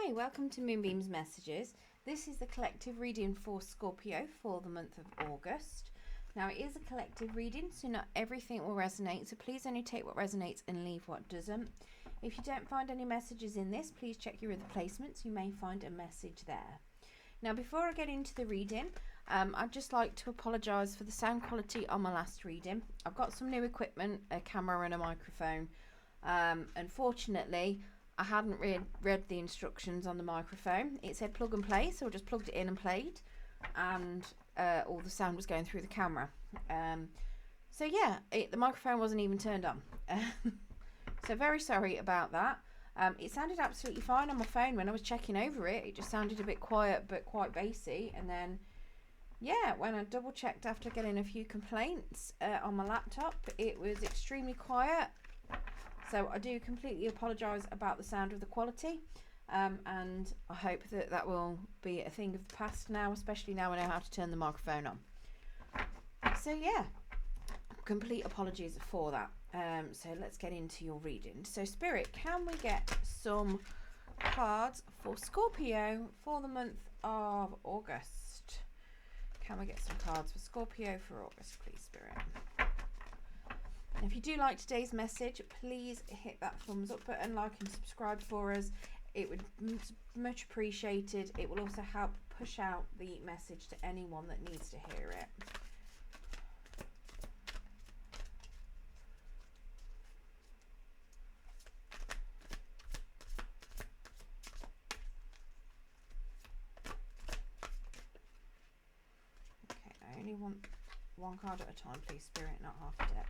Hi, welcome to Moonbeam's Messages. This is the collective reading for Scorpio for the month of August. Now, it is a collective reading, so not everything will resonate, so please only take what resonates and leave what doesn't. If you don't find any messages in this, please check your other placements. You may find a message there. Now, before I get into the reading, I'd just like to apologise for the sound quality on my last reading. I've got some new equipment, a camera and a microphone. Unfortunately, I hadn't read the instructions on the microphone. It said plug and play, so I just plugged it in and played, and all the sound was going through the camera. So yeah, the microphone wasn't even turned on. So very sorry about that. It sounded absolutely fine on my phone when I was checking over it. It just sounded a bit quiet but quite bassy. And then, yeah, when I double checked after getting a few complaints on my laptop, it was extremely quiet. So I do completely apologise about the sound of the quality, and I hope that that will be a thing of the past now, especially now I know how to turn the microphone on. So yeah, complete apologies for that. So let's get into your reading. So Spirit, can we get some cards for Scorpio for the month of August? Can we get some cards for Scorpio for August, please, Spirit? If you do like today's message, please hit that thumbs up button, like and subscribe for us. It would be much appreciated. It will also help push out the message to anyone that needs to hear it. Okay, I only want one card at a time, please, Spirit, not half a deck.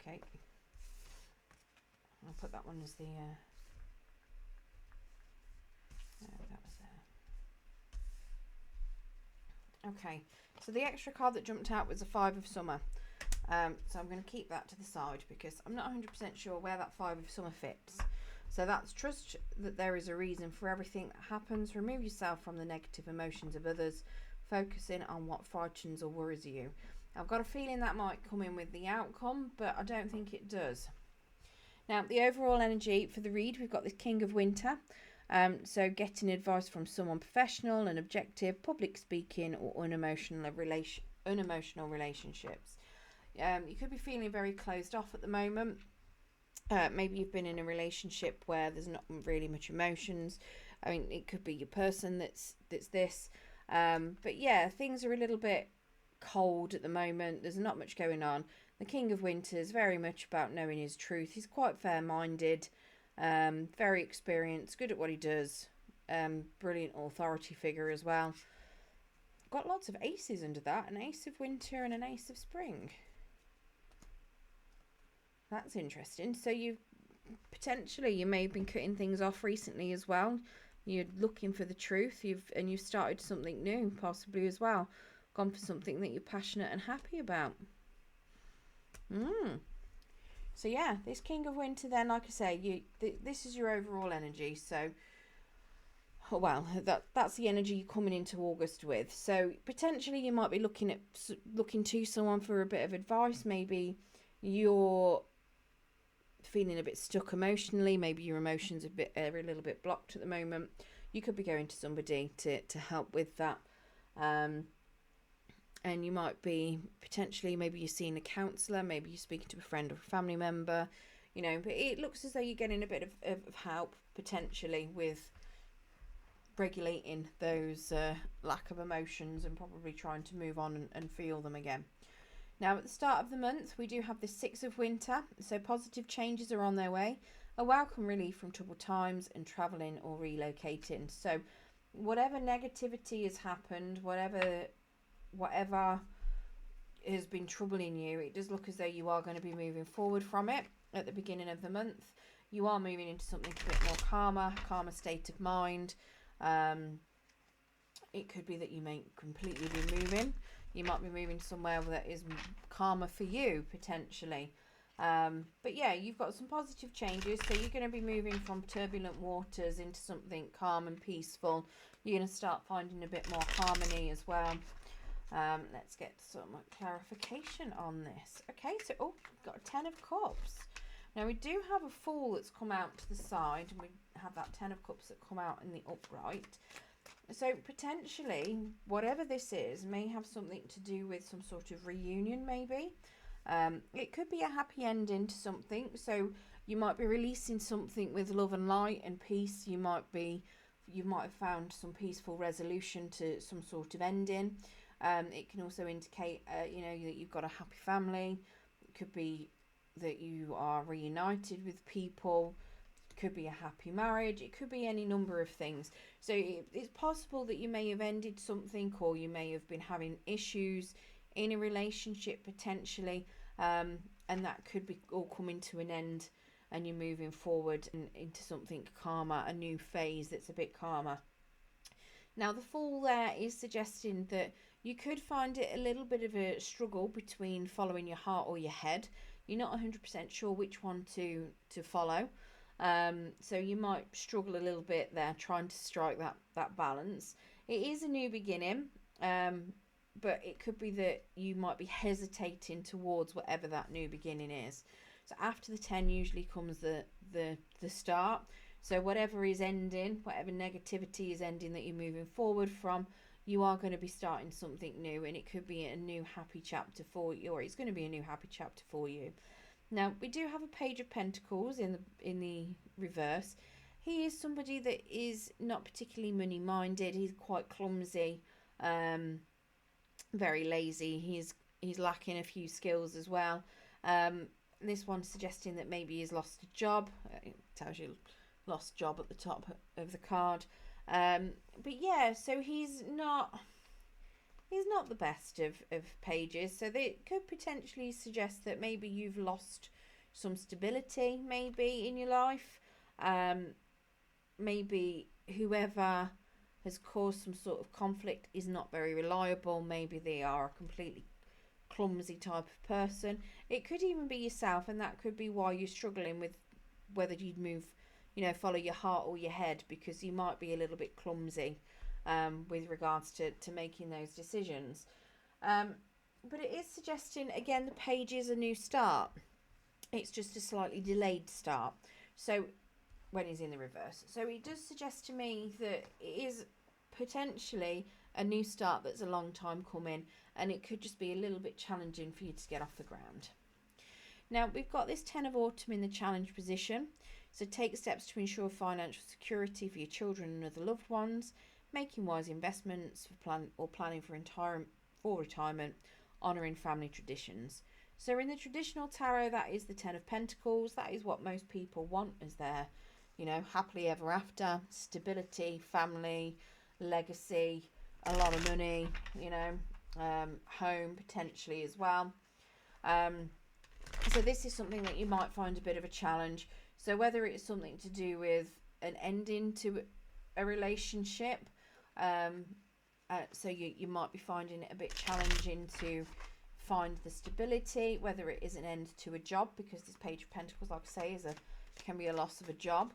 Okay, I'll put that one as the that was there. Okay, so the extra card that jumped out was a Five of Summer, so I'm going to keep that to the side because I'm not 100% sure where that Five of Summer fits. So that's trust that there is a reason for everything that happens. Remove yourself from the negative emotions of others, focusing on what frightens or worries you. I've got a feeling that might come in with the outcome, but I don't think it does. Now, the overall energy for the read, we've got the King of Winter. So getting advice from someone professional and objective, public speaking or unemotional relationships. You could be feeling very closed off at the moment. Maybe you've been in a relationship where there's not really much emotions. I mean, it could be your person that's this. But yeah, things are a little bit cold at the moment. There's not much going on. The King of Winter is very much about knowing his truth. He's quite fair-minded, very experienced, good at what he does, brilliant authority figure as well. Got lots of aces under that, an Ace of Winter and an Ace of Spring. That's interesting. So you may have been cutting things off recently as well. You're looking for the truth. You've started something new possibly as well. Gone for something that you're passionate and happy about. So yeah, this King of Winter then, like I say, this is your overall energy. So, well, that's the energy you're coming into August with. So potentially you might be looking to someone for a bit of advice. Maybe you're feeling a bit stuck emotionally. Maybe your emotions are a little bit blocked at the moment. You could be going to somebody to help with that. And you might be potentially, maybe you're seeing a counsellor, maybe you're speaking to a friend or a family member, but it looks as though you're getting a bit of help potentially with regulating those lack of emotions and probably trying to move on and feel them again. Now, at the start of the month, we do have the Six of Winter, so positive changes are on their way, a welcome relief from troubled times and travelling or relocating. So whatever negativity has happened, whatever has been troubling you, it does look as though you are going to be moving forward from it at the beginning of the month. You are moving into something a bit more calmer state of mind. It could be that you may completely be moving. You might be moving somewhere that is calmer for you, potentially. But yeah, you've got some positive changes. So you're going to be moving from turbulent waters into something calm and peaceful. You're going to start finding a bit more harmony as well. Let's get some clarification on this. Okay, so we've got a 10 of Cups. Now we do have a Fool that's come out to the side, and we have that 10 of Cups that come out in the upright. So potentially, whatever this is, may have something to do with some sort of reunion, maybe. It could be a happy ending to something. So you might be releasing something with love and light and peace. You might have found some peaceful resolution to some sort of ending. It can also indicate, that you've got a happy family. It could be that you are reunited with people. It could be a happy marriage. It could be any number of things. So it's possible that you may have ended something, or you may have been having issues in a relationship potentially, and that could be all coming to an end, and you're moving forward into something calmer, a new phase that's a bit calmer. Now the Fool there is suggesting that you could find it a little bit of a struggle between following your heart or your head. You're not 100% sure which one to follow. So you might struggle a little bit there trying to strike that balance. It is a new beginning, but it could be that you might be hesitating towards whatever that new beginning is. So after the 10 usually comes the start. So whatever is ending, whatever negativity is ending that you're moving forward from, you are going to be starting something new, and it could be a new happy chapter for you, or it's going to be a new happy chapter for you. Now we do have a Page of Pentacles in the reverse. He is somebody that is not particularly money minded. He's quite clumsy, very lazy. He's lacking a few skills as well. This one's suggesting that maybe he's lost a job. It tells you lost job at the top of the card. But yeah, so he's not the best of pages. So they could potentially suggest that maybe you've lost some stability maybe in your life. Maybe whoever has caused some sort of conflict is not very reliable. Maybe they are a completely clumsy type of person. It could even be yourself, and that could be why you're struggling with whether you'd move, follow your heart or your head, because you might be a little bit clumsy with regards to making those decisions. But it is suggesting, again, the page is a new start. It's just a slightly delayed start. So when he's in the reverse. So it does suggest to me that it is potentially a new start that's a long time coming, and it could just be a little bit challenging for you to get off the ground. Now we've got this 10 of Autumn in the challenge position. So take steps to ensure financial security for your children and other loved ones, making wise investments for planning for retirement, honouring family traditions. So in the traditional tarot, that is the 10 of Pentacles. That is what most people want as their, happily ever after, stability, family, legacy, a lot of money, home potentially as well. So this is something that you might find a bit of a challenge. So whether it's something to do with an ending to a relationship, so you might be finding it a bit challenging to find the stability, whether it is an end to a job, because this Page of Pentacles, like I say, can be a loss of a job.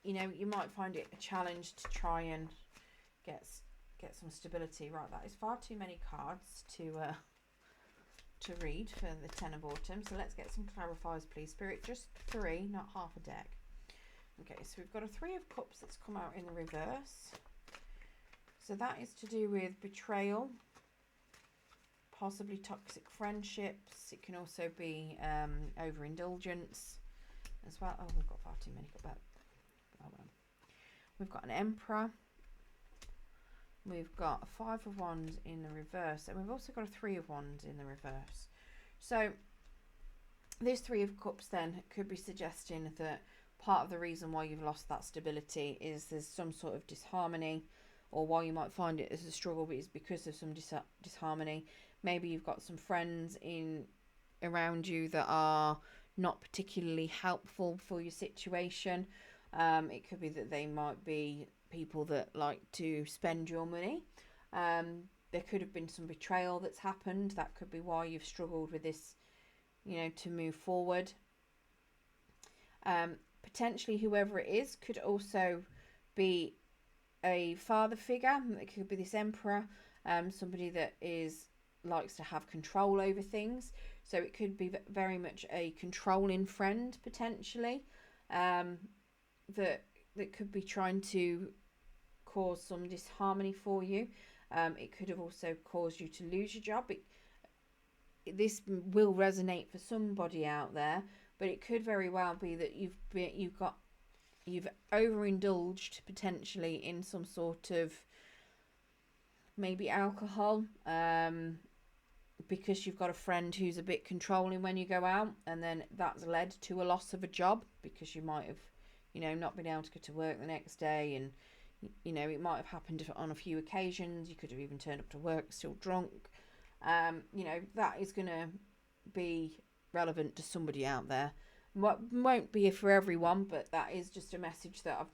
You might find it a challenge to try and get some stability. Right, that is far too many cards to read for the 10 of Autumn. So let's get some clarifiers, please, Spirit. Just 3, not half a deck. Okay, so we've got a 3 of Cups that's come out in the reverse. So that is to do with betrayal, possibly toxic friendships. It can also be overindulgence as well. Oh, we've got far too many. We've got an Emperor. We've got a 5 of Wands in the reverse, and we've also got a 3 of Wands in the reverse. So this 3 of Cups then could be suggesting that part of the reason why you've lost that stability is there's some sort of disharmony, or why you might find it as a struggle, but it's because of some disharmony. Maybe you've got some friends around you that are not particularly helpful for your situation. It could be that they might be people that like to spend your money. There could have been some betrayal that's happened. That could be why you've struggled with this, to move forward. Potentially whoever it is could also be a father figure. It could be this Emperor. somebody that likes to have control over things. So it could be very much a controlling friend potentially, that could be trying to cause some disharmony for you. It could have also caused you to lose your job. This will resonate for somebody out there, but it could very well be that you've overindulged potentially in some sort of maybe alcohol, because you've got a friend who's a bit controlling when you go out, and then that's led to a loss of a job because you might have, not been able to go to work the next day, and it might have happened on a few occasions. You could have even turned up to work still drunk. That is going to be relevant to somebody out there. Won't be for everyone, but that is just a message that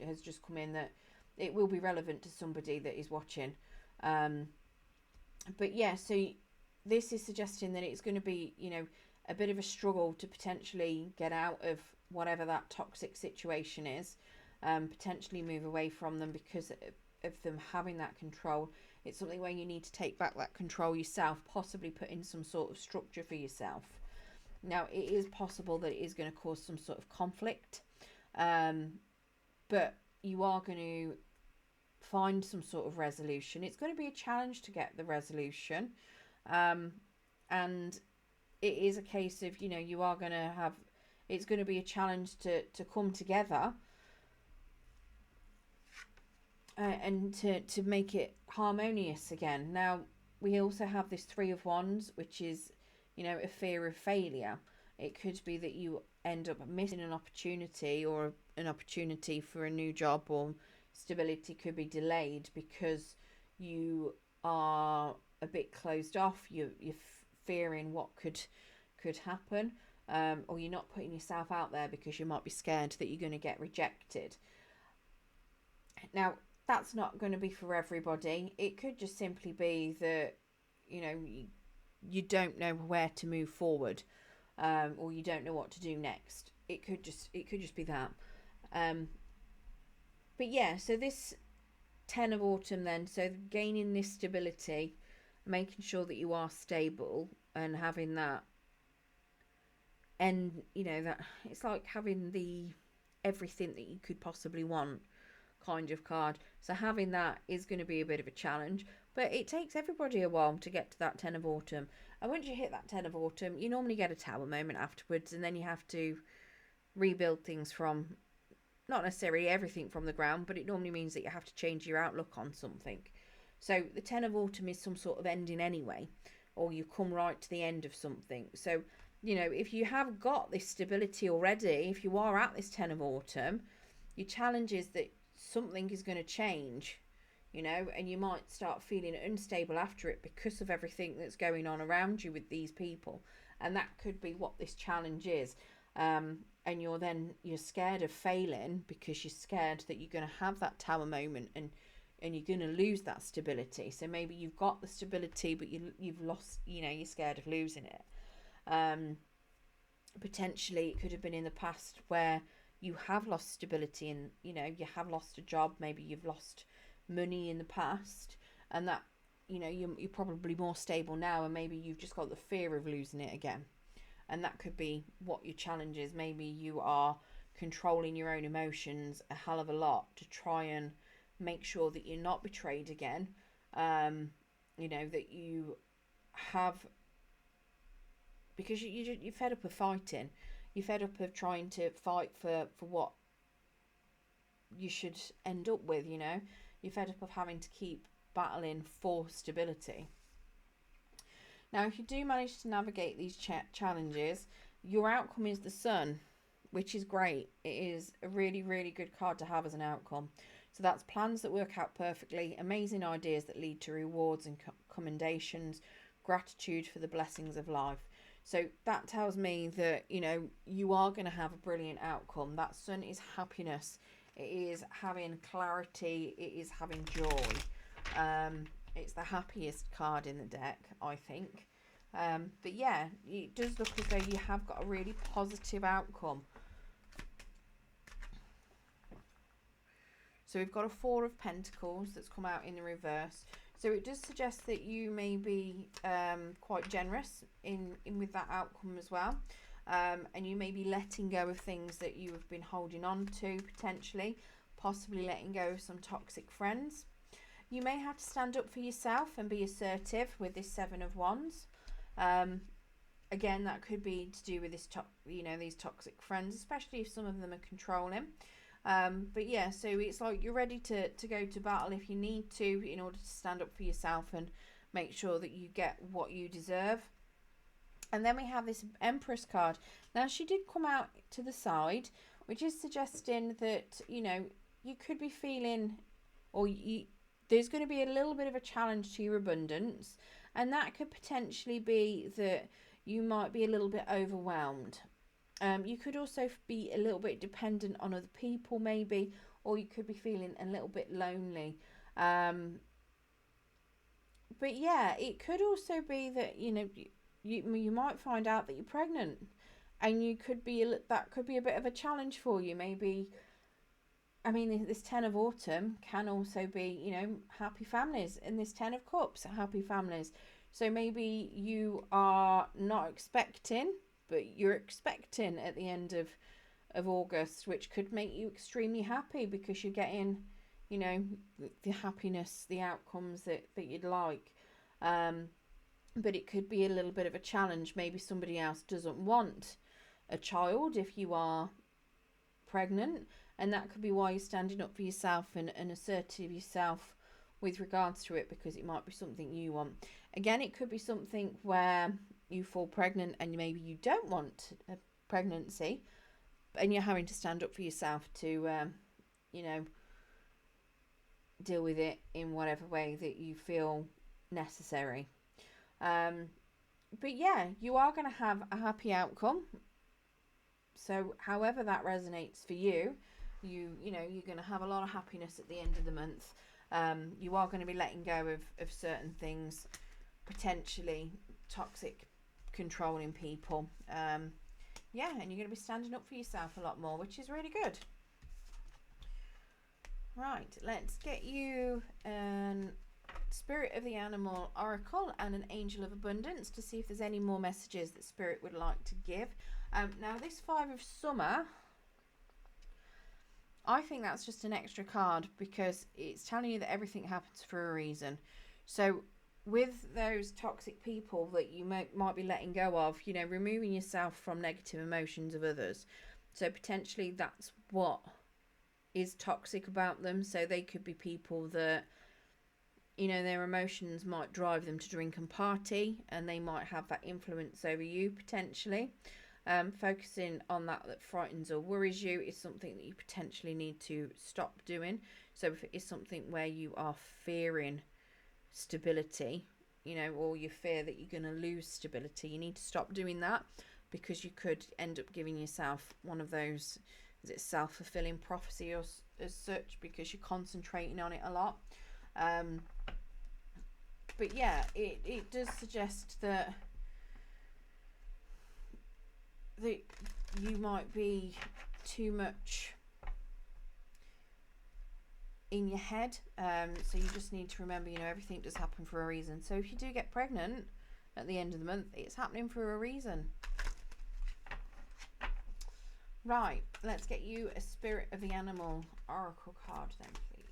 has just come in, that it will be relevant to somebody that is watching. But yeah, so this is suggesting that it's going to be, a bit of a struggle to potentially get out of whatever that toxic situation is, potentially move away from them because of them having that control. It's something where you need to take back that control yourself, possibly put in some sort of structure for yourself. Now, it is possible that it is going to cause some sort of conflict, but you are going to find some sort of resolution. It's going to be a challenge to get the resolution, and it is a case of, you are going to have, it's going to be a challenge to come together, and to make it harmonious again. Now, we also have this Three of Wands, which is, a fear of failure. It could be that you end up missing an opportunity, or an opportunity for a new job, or stability could be delayed because you are a bit closed off. You're fearing what could happen, or you're not putting yourself out there because you might be scared that you're going to get rejected. Now, that's not going to be for everybody. It could just simply be that, you don't know where to move forward, or you don't know what to do next. It could just be that. But yeah, so this 10 of Autumn then, so gaining this stability, making sure that you are stable and having that, and that it's like having the everything that you could possibly want kind of card. So having that is going to be a bit of a challenge, but it takes everybody a while to get to that 10 of Autumn. And once you hit that 10 of Autumn, you normally get a tower moment afterwards, and then you have to rebuild things from, not necessarily everything from the ground, but it normally means that you have to change your outlook on something. So the 10 of Autumn is some sort of ending anyway, or you come right to the end of something. So, if you have got this stability already, if you are at this 10 of Autumn, your challenge is that something is going to change, and you might start feeling unstable after it because of everything that's going on around you with these people. And that could be what this challenge is. And you're scared of failing because you're scared that you're going to have that tower moment, and you're going to lose that stability. So maybe you've got the stability, but you've lost, you're scared of losing it. Potentially it could have been in the past where you have lost stability, and you have lost a job. Maybe you've lost money in the past, and that you're probably more stable now, and maybe you've just got the fear of losing it again. And that could be what your challenge is. Maybe you are controlling your own emotions a hell of a lot to try and make sure that you're not betrayed again. That you have, because you're fed up of fighting. You're fed up of trying to fight for what you should end up with, You're fed up of having to keep battling for stability. Now, if you do manage to navigate these challenges, your outcome is the Sun, which is great. It is a really, really good card to have as an outcome. So that's plans that work out perfectly, amazing ideas that lead to rewards and commendations, gratitude for the blessings of life. So that tells me that, you are going to have a brilliant outcome. That Sun is happiness. It is having clarity. It is having joy. It's the happiest card in the deck, I think. But yeah, it does look as though you have got a really positive outcome. So we've got a Four of Pentacles that's come out in the reverse. So it does suggest that you may be quite generous in with that outcome as well. And you may be letting go of things that you have been holding on to, potentially, possibly letting go of some toxic friends. You may have to stand up for yourself and be assertive with this Seven of Wands. Again, that could be to do with this these toxic friends, especially if some of them are controlling. But yeah, so it's like you're ready to go to battle if you need to, in order to stand up for yourself and make sure that you get what you deserve. And then we have this Empress card. Now, she did come out to the side, which is suggesting that, you could be feeling, there's going to be a little bit of a challenge to your abundance. And that could potentially be that you might be a little bit overwhelmed. You could also be a little bit dependent on other people, maybe, or you could be feeling a little bit lonely. But yeah, it could also be that, you might find out that you're pregnant, and that could be a bit of a challenge for you. Maybe, this 10 of Autumn can also be, happy families, and this 10 of Cups, happy families. So maybe you are not expecting, but you're expecting at the end of August, which could make you extremely happy because you're getting, the happiness, the outcomes that you'd like. But it could be a little bit of a challenge. Maybe somebody else doesn't want a child if you are pregnant, and that could be why you're standing up for yourself and assertive yourself with regards to it, because it might be something you want. Again, it could be something where you fall pregnant and maybe you don't want a pregnancy, and you're having to stand up for yourself to, deal with it in whatever way that you feel necessary. But yeah, you are going to have a happy outcome. So however that resonates for you, you're going to have a lot of happiness at the end of the month. You are going to be letting go of certain things, potentially toxic, controlling people. And you're going to be standing up for yourself a lot more, which is really good. Right, let's get you an Spirit of the Animal Oracle and an Angel of Abundance to see if there's any more messages that Spirit would like to give. Now, this Five of Summer, I think that's just an extra card because it's telling you that everything happens for a reason. So with those toxic people that you might be letting go of, removing yourself from negative emotions of others. So potentially that's what is toxic about them. So they could be people that, their emotions might drive them to drink and party, and they might have that influence over you potentially. Focusing on that frightens or worries you is something that you potentially need to stop doing. So if it is something where you are fearing stability, or you fear that you're going to lose stability, you need to stop doing that, because you could end up giving yourself one of those, is it self-fulfilling prophecy or as such, because you're concentrating on it a lot. But yeah, it does suggest that you might be too much in your head. So you just need to remember, everything does happen for a reason. So if you do get pregnant at the end of the month, it's happening for a reason. Right, let's get you a Spirit of the Animal Oracle card then, please.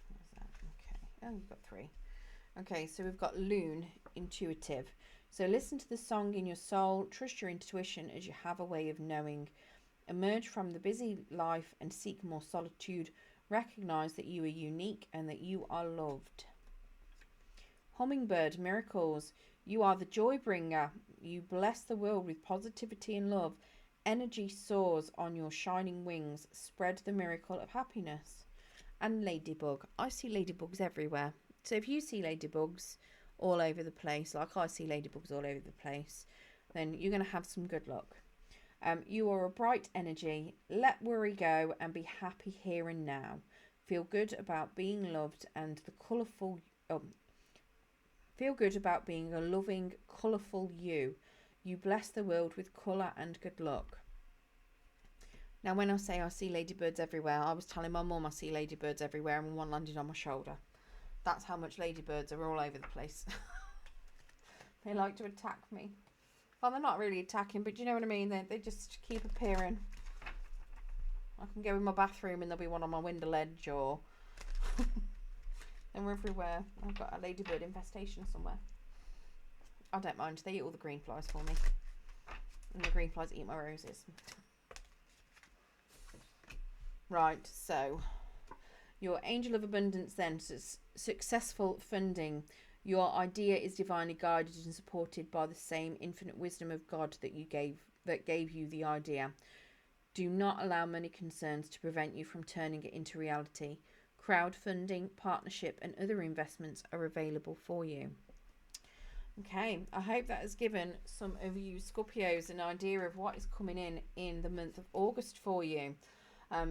What's that? Okay. Oh, you've got 3. Okay, so we've got Loon, intuitive. So listen to the song in your soul, trust your intuition as you have a way of knowing. Emerge from the busy life and seek more solitude. Recognize that you are unique and that you are loved. Hummingbird, miracles. You are the joy bringer. You bless the world with positivity and love. Energy soars on your shining wings. Spread the miracle of happiness. And ladybug. I see ladybugs everywhere. So if you see ladybugs all over the place, like I see ladybugs all over the place, then you're going to have some good luck. You are a bright energy. Let worry go and be happy here and now. Feel good about being loved and the colourful... feel good about being a loving, colourful you. You bless the world with colour and good luck. Now, when I say I see ladybirds everywhere, I was telling my mum I see ladybirds everywhere and one landed on my shoulder. That's how much ladybirds are all over the place. They like to attack me. Well, they're not really attacking, but you know what I mean? They just keep appearing. I can go in my bathroom and there'll be one on my window ledge, or they're everywhere. I've got a ladybird infestation somewhere. I don't mind. They eat all the green flies for me. And the green flies eat my roses. Right, so your angel of abundance then, successful funding. Your idea is divinely guided and supported by the same infinite wisdom of God that gave you the idea. Do not allow money concerns to prevent you from turning it into reality. Crowdfunding, partnership, and other investments are available for you. Okay, I hope that has given some of you Scorpios an idea of what is coming in the month of August for you.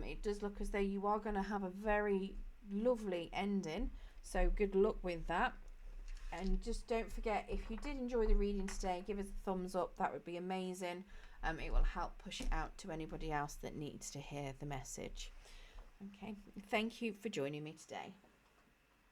It does look as though you are going to have a very lovely ending, so good luck with that. And just don't forget, if you did enjoy the reading today, give us a thumbs up. That would be amazing. It will help push it out to anybody else that needs to hear the message. Okay, thank you for joining me today.